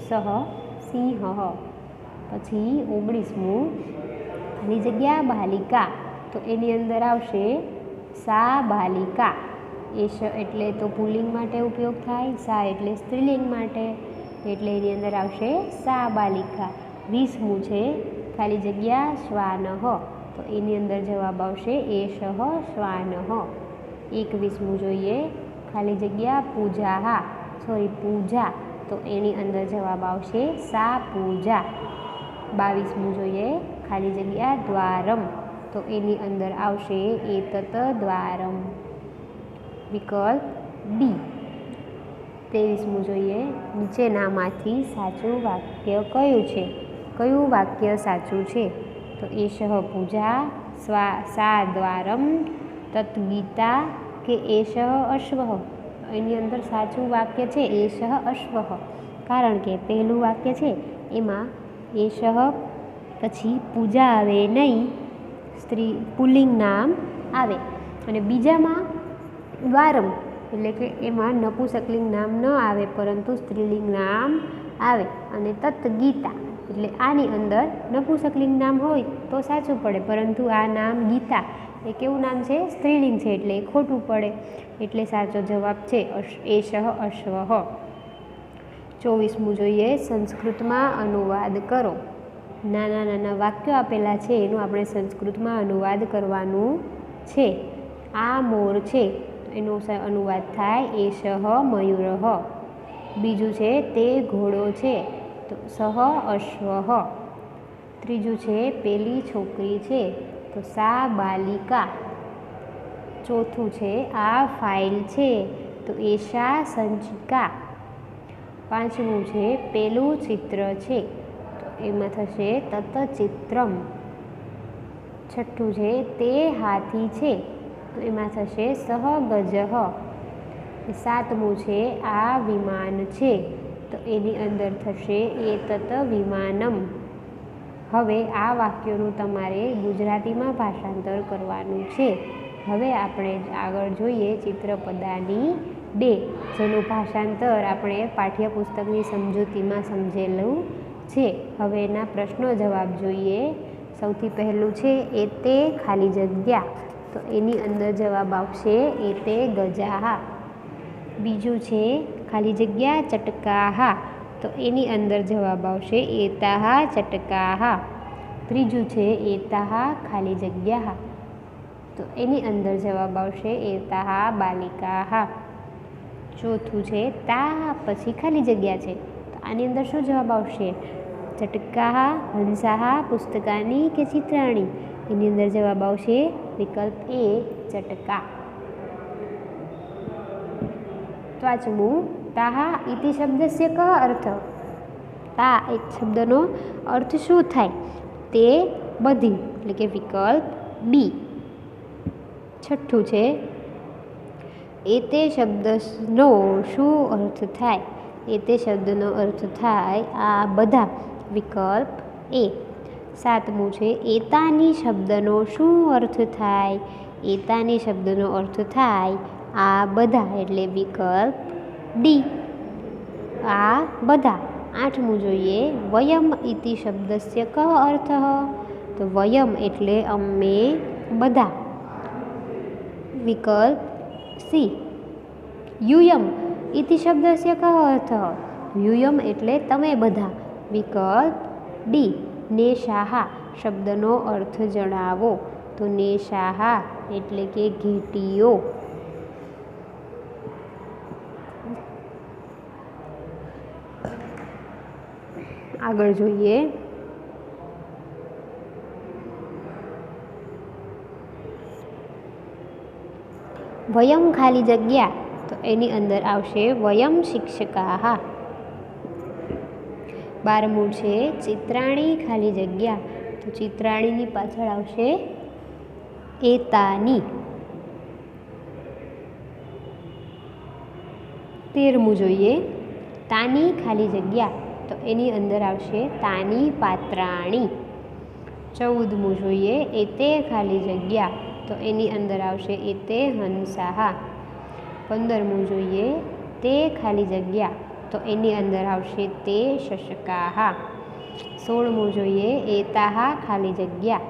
Speaker 1: સહ સિંહ. પછી 19મું ખાલી જગ્યા બાલિકા. તો એની અંદર આવશે સા બાલિકા. એશ એટલે તો પુલ્લિંગ માટે ઉપયોગ થાય, સા એટલે સ્ત્રીલિંગ માટે, એટલે એની અંદર આવશે સા બાલિકા. 20મું છે ખાલી જગ્યા શ્વાનઃ. તો એની અંદર જવાબ આવશે એષઃ શ્વાનઃ. 21મું જોઈએ ખાલી જગ્યા પૂજા. પૂજા. તો એની અંદર જવાબ આવશે સા પૂજા. 22મું જોઈએ ખાલી જગ્યા દ્વારમ. તો એની અંદર આવશે એતત દ્વારમ, વિકલ્પ ડી. 23મું જોઈએ નીચેનામાંથી સાચું વાક્ય કયું છે? કયું વાક્ય સાચું છે? તો એષઃ પૂજા, સા દ્વારમ, તત ગીતા કે એષઃ અશ્વઃ. એની અંદર સાચું વાક્ય છે એષઃ અશ્વઃ, કારણ કે પહેલું વાક્ય છે એમાં એષઃ પછી પૂજા આવે નહીં, સ્ત્રી પુલ્લિંગ નામ આવે, અને બીજામાં દ્વારમ એટલે કે એમાં નપુંસકલિંગ નામ ન આવે પરંતુ સ્ત્રીલિંગ નામ આવે, અને તત ગીતા એટલે આની અંદર નપુંસકલિંગ નામ હોય તો સાચું પડે, પરંતુ આ નામ ગીતા એ કેવું નામ છે? સ્ત્રીલિંગ છે, એટલે એ ખોટું પડે. એટલે સાચો જવાબ છે એષઃ અશ્વઃ. 24મું જોઈએ, સંસ્કૃતમાં અનુવાદ કરો. નાના નાના વાક્યો આપેલા છે, એનું આપણે સંસ્કૃતમાં અનુવાદ કરવાનું છે. આ મોર છે, એનો અનુવાદ થાય એષઃ મયુરઃ. બીજું છે તે ઘોડો છે, તો સઃ અશ્વઃ. ત્રીજું છે પેલી છોકરી છે, તો સા બાલિકા. ચોથું છે આ ફાઇલ છે, તો એષા સંચિકા. પાંચમું છે પેલું ચિત્ર છે, તો એમાં થશે તત ચિત્રમ. છઠ્ઠું છે તે હાથી છે, તો એમાં થશે સહ ગજઃ. સાતમું છે આ વિમાન છે, તો એની અંદર થશે એતત વિમાનમ. હવે આ વાક્યોનું તમારે ગુજરાતીમાં ભાષાંતર કરવાનું છે. હવે આપણે આગળ જોઈએ ચિત્રપદાની 2, જેનું ભાષાંતર આપણે પાઠ્યપુસ્તકની સમજૂતીમાં સમજેલું છે. હવે એના પ્રશ્નો જવાબ જોઈએ. સૌથી પહેલું છે એ તે ખાલી જગ્યા, તો એની અંદર જવાબ આવશે એ તે ગજાહા. બીજું છે ખાલી જગ્યા ચટકાહા, તો એની અંદર જવાબ આવશે એતાહા ચટકાહા. ત્રીજું છે એતાહા ખાલી જગ્યા, તો એની અંદર જવાબ આવશે એતાહા બાલિકાહા. ચોથું છે તા પછી ખાલી જગ્યા છે, તો આની અંદર શું જવાબ આવશે? ચટકાહા, હંસાહા, પુસ્તકાની કે ચિત્રાણી? એની અંદર જવાબ આવશે વિકલ્પ એ ચટકા. પાંચમું તાહા ઇતિ શબ્દસ્ય કઃ અર્થ? તા એક શબ્દનો અર્થ શું થાય? તે બધી, એટલે કે વિકલ્પ બી. છઠ્ઠું છે એતે શબ્દનો શું અર્થ થાય? એતે શબ્દનો અર્થ થાય આ બધા, વિકલ્પ એ. સાતમું છે એતાની શબ્દનો શું અર્થ થાય? એતાની શબ્દનો અર્થ થાય આ બધા, એટલે વિકલ્પ ડી, આ બધા. આઠમું જોઈએ વયમ ઇતિ શબ્દસ્ય કઃ અર્થ? તો વયમ એટલે અમે બધા, વિકલ્પ સી. યુયમ ઇતિ શબ્દસ્ય કઃ અર્થ? યુયમ એટલે તમે બધા, વિકલ્પ ડી. નેશાહા શબ્દનો અર્થ જણાવો, તો નેશાહા એટલે કે ઘેટીઓ. આગળ જોઈએ વયમ ખાલી જગ્યા, તો એની અંદર આવશે વયમ શિક્ષકાહા. 12મું છે ચિત્રાણી ખાલી જગ્યા, તો ચિત્રાણીની પાછળ આવશે એતાની. 13મું જોઈએ તાની ખાલી જગ્યા, તો એની અંદર આવશે તાની પાત્રાણી. 14મું જોઈએ એતે ખાલી જગ્યા, તો એની અંદર આવશે એતે હંસાહા. 15મું જોઈએ તે ખાલી જગ્યા, તો એની અંદર આવશે તે શશકાહા. 16મું જોઈએ એતાહા ખાલી જગ્યા,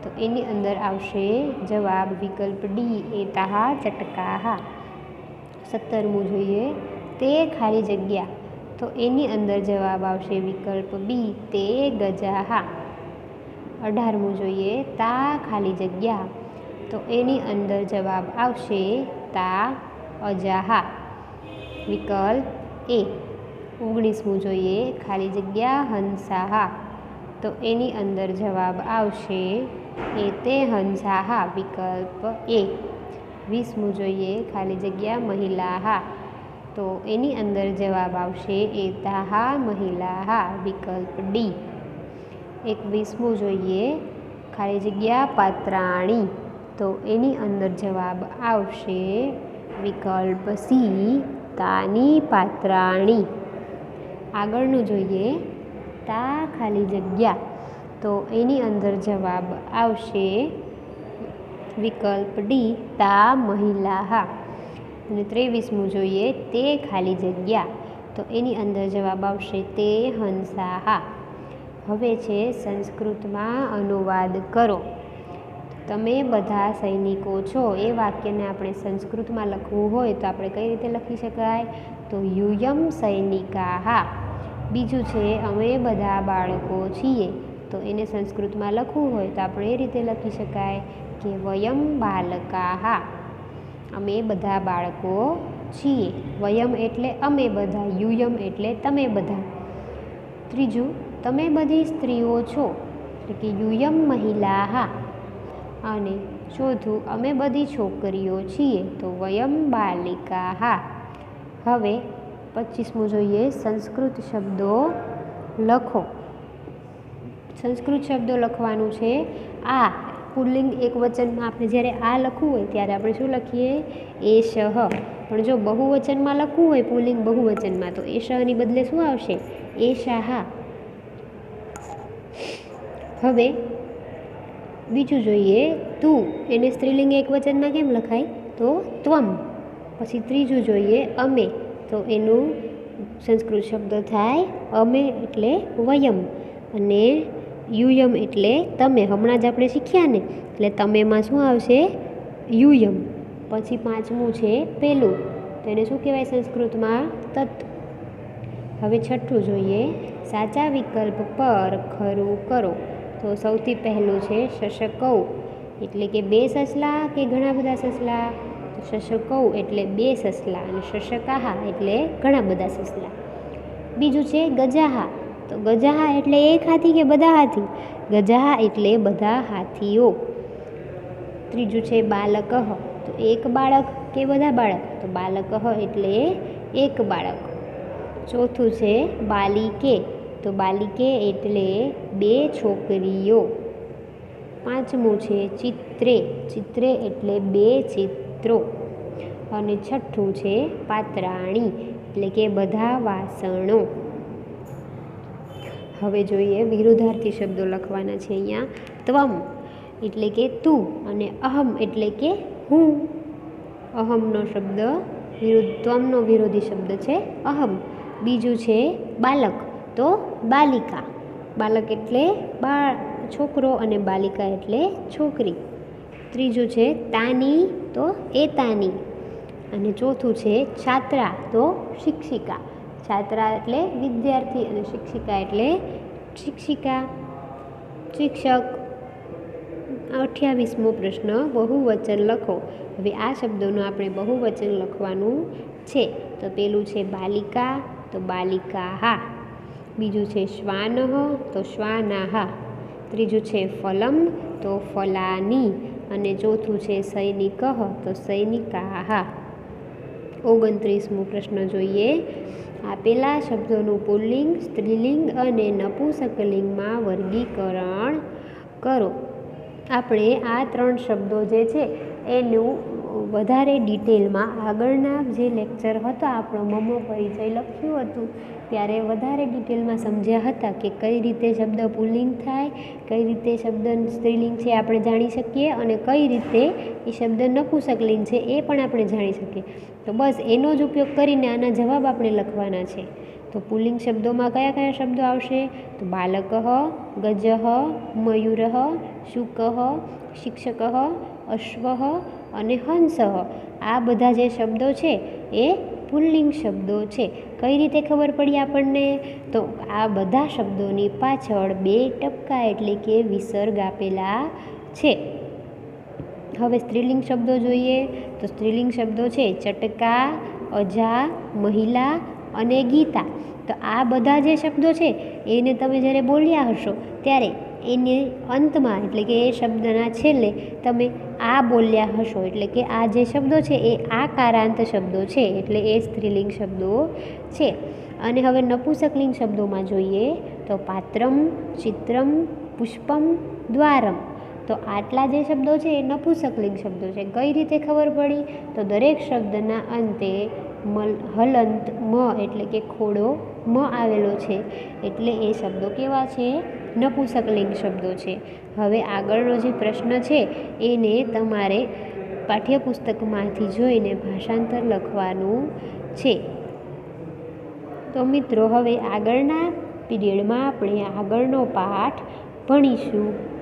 Speaker 1: તો એની અંદર આવશે જવાબ વિકલ્પ ડી એતાહા ચટકાહા. 17મું જોઈએ તે ખાલી જગ્યા, તો એની અંદર જવાબ આવશે વિકલ્પ બી તે ગજાહા. 18મું જોઈએ તા ખાલી જગ્યા, તો એની અંદર જવાબ આવશે તા અજાહા, વિકલ્પ એ. 19મું જોઈએ ખાલી જગ્યા હંસાહા, તો એની અંદર જવાબ આવશે એતે હંસાહા, વિકલ્પ એ. 20મું જોઈએ ખાલી જગ્યા મહિલાહા, તો એની અંદર જવાબ આવશે એતાહા મહિલાહા, વિકલ્પ ડી. 21મું જોઈએ ખાલી જગ્યા પાત્રાણી, તો એની અંદર જવાબ આવશે વિકલ્પ સી તાની પાત્રાણી. આગળનું જોઈએ તા ખાલી જગ્યા, તો એની અંદર જવાબ આવશે વિકલ્પ ડી તા મહિલાહા. અને 23મું જોઈએ તે ખાલી જગ્યા, તો એની અંદર જવાબ આવશે તે હંસાહા. હવે છે સંસ્કૃતમાં અનુવાદ કરો. તમે બધા સૈનિકો છો એ વાક્યને આપણે સંસ્કૃતમાં લખવું હોય તો આપણે કઈ રીતે લખી શકાય? તો યુયમ સૈનિકાહ. બીજું છે અમે બધા બાળકો છીએ, તો એને સંસ્કૃતમાં લખવું હોય તો આપણે એ રીતે લખી શકાય કે વયમ બાલકાહ. અમે બધા બાળકો છીએ. વયમ એટલે અમે બધા, યુયમ એટલે તમે બધા. ત્રીજું, તમે બધી સ્ત્રીઓ છો એટલે કે યુયમ મહિલાહ. અને ચોથું, અમે બધી છોકરીઓ છીએ તો વયમ બાલિકાહ. હવે 25મું જોઈએ, સંસ્કૃત શબ્દો લખો. સંસ્કૃત શબ્દો લખવાનું છે. આ પુલ્લિંગ એક વચનમાં આપણે જ્યારે આ લખવું હોય ત્યારે આપણે શું લખીએ? એશઃ. પણ જો બહુવચનમાં લખવું હોય પુલ્લિંગ બહુવચનમાં તો એશઃની બદલે શું આવશે? એશાહ. હવે બીજું જોઈએ, તું, એને સ્ત્રીલિંગ એક વચનમાં કેમ લખાય? તો ત્વમ. પછી ત્રીજું જોઈએ અમે, તો એનું સંસ્કૃત શબ્દ થાય અમે એટલે વયમ, અને યુયમ એટલે તમે. હમણાં જ આપણે શીખ્યા ને, એટલે તમેમાં શું આવશે? યુયમ. પછી 5મું છે પેલું, તો એને શું કહેવાય સંસ્કૃતમાં? તત. હવે 6થું જોઈએ, સાચા વિકલ્પ પર ખરું કરો. તો સૌથી પહેલું છે શશકૌ, એટલે કે 2 સસલા કે ઘણા બધા સસલા? તો શશકૌ એટલે 2 સસલા, અને શશકાહ એટલે ઘણા બધા સસલા. બીજું છે ગજાહા, તો ગજાહા એટલે એક હાથી કે બધા હાથી? ગજાહા એટલે બધા હાથીઓ. ત્રીજું છે બાલકઃ, તો એક બાળક કે બધા બાળક? તો બાલકઃ એટલે એક બાળક. ચોથું છે બાલિકે, તો બાલિકે એટલે 2 છોકરીઓ. 5મું છે ચિત્રે, ચિત્રે એટલે 2 ચિત્રો. અને 6થું છે પાત્રાણી, એટલે કે બધા વાસણો. હવે જોઈએ વિરુદ્ધાર્થી શબ્દો લખવાના છે. અહીંયા ત્વમ એટલે કે તું, અને અહમ એટલે કે હું. અહમનો શબ્દ ત્વમનો વિરોધી શબ્દ છે અહમ. બીજું છે બાલક, તો બાલિકા. બાલક એટલે છોકરો, અને બાલિકા એટલે છોકરી. ત્રીજું છે તાની, તો એતાની. અને ચોથું છે છાત્રા, તો શિક્ષિકા. છાત્રા એટલે વિદ્યાર્થી, અને શિક્ષિકા એટલે શિક્ષિકા, શિક્ષક. 28મો પ્રશ્ન, બહુવચન લખો. હવે આ શબ્દોનું આપણે બહુવચન લખવાનું છે. તો પેલું છે બાલિકા, તો બાલિકાહ. બીજું છે શ્વાનઃ, તો શ્વાનાહ. ત્રીજું છે ફલમ, તો ફલાની. અને ચોથું છે સૈનિકઃ, તો સૈનિકાહ. 29મો પ્રશ્ન જોઈએ, આપેલા શબ્દોનું પુલ્લિંગ, સ્ત્રીલિંગ અને નપુંસકલિંગમાં વર્ગીકરણ કરો. આપણે આ 3 શબ્દો જે છે એનું વધારે ડિટેલમાં આગળના જે લેક્ચર હતો આપણો મમો પરિચય લખ્યું હતું ત્યારે વધારે ડિટેલમાં સમજ્યા હતા કે કઈ રીતે શબ્દ પુલ્લિંગ થાય, કઈ રીતે શબ્દ સ્ત્રીલિંગ છે આપણે જાણી શકીએ, અને કઈ રીતે એ શબ્દ નપુંસકલિંગ છે એ પણ આપણે જાણી શકીએ. તો બસ એનો જ ઉપયોગ કરીને આના જવાબ આપણે લખવાના છે. તો પુલ્લિંગ શબ્દોમાં કયા કયા શબ્દો આવશે? તો બાલકઃ, ગજઃ, મયુરઃ, શુકઃ, શિક્ષકઃ, અશ્વઃ અને હંસઃ. આ બધા જે શબ્દો છે એ પુલ્લિંગ શબ્દો છે. કઈ રીતે ખબર પડી આપણને? તો આ બધા શબ્દોની પાછળ 2 ટપકા એટલે કે વિસર્ગ આપેલા છે. હવે સ્ત્રીલિંગ શબ્દો જોઈએ. તો સ્ત્રીલિંગ શબ્દો છે ચટકા, અજા, મહિલા અને ગીતા. તો આ બધા જે શબ્દો છે એને તમે જ્યારે બોલ્યા હશો ત્યારે એને અંતમાં એટલે કે એ શબ્દના છેલ્લે તમે આ બોલ્યા હશો, એટલે કે આ જે શબ્દો છે એ આકારાંત શબ્દો છે, એટલે એ સ્ત્રીલિંગ શબ્દો છે. અને હવે નપુંસકલિંગ શબ્દોમાં જોઈએ તો પાત્રમ, ચિત્રમ, પુષ્પમ, દ્વારમ. તો આટલા જે શબ્દો છે એ નપુંસકલિંગ શબ્દો છે. કઈ રીતે ખબર પડી? તો દરેક શબ્દના અંતે હલંત મ એટલે કે ખોડો મ આવેલો છે, એટલે એ શબ્દો કેવા છે? નપુંસકલિંગ શબ્દો છે. હવે આગળનો જે પ્રશ્ન છે એને તમારે પાઠ્યપુસ્તકમાંથી જોઈને ભાષાંતર લખવાનું છે. તો મિત્રો હવે આગળના પીરિયડમાં આપણે આગળનો પાઠ ભણીશું.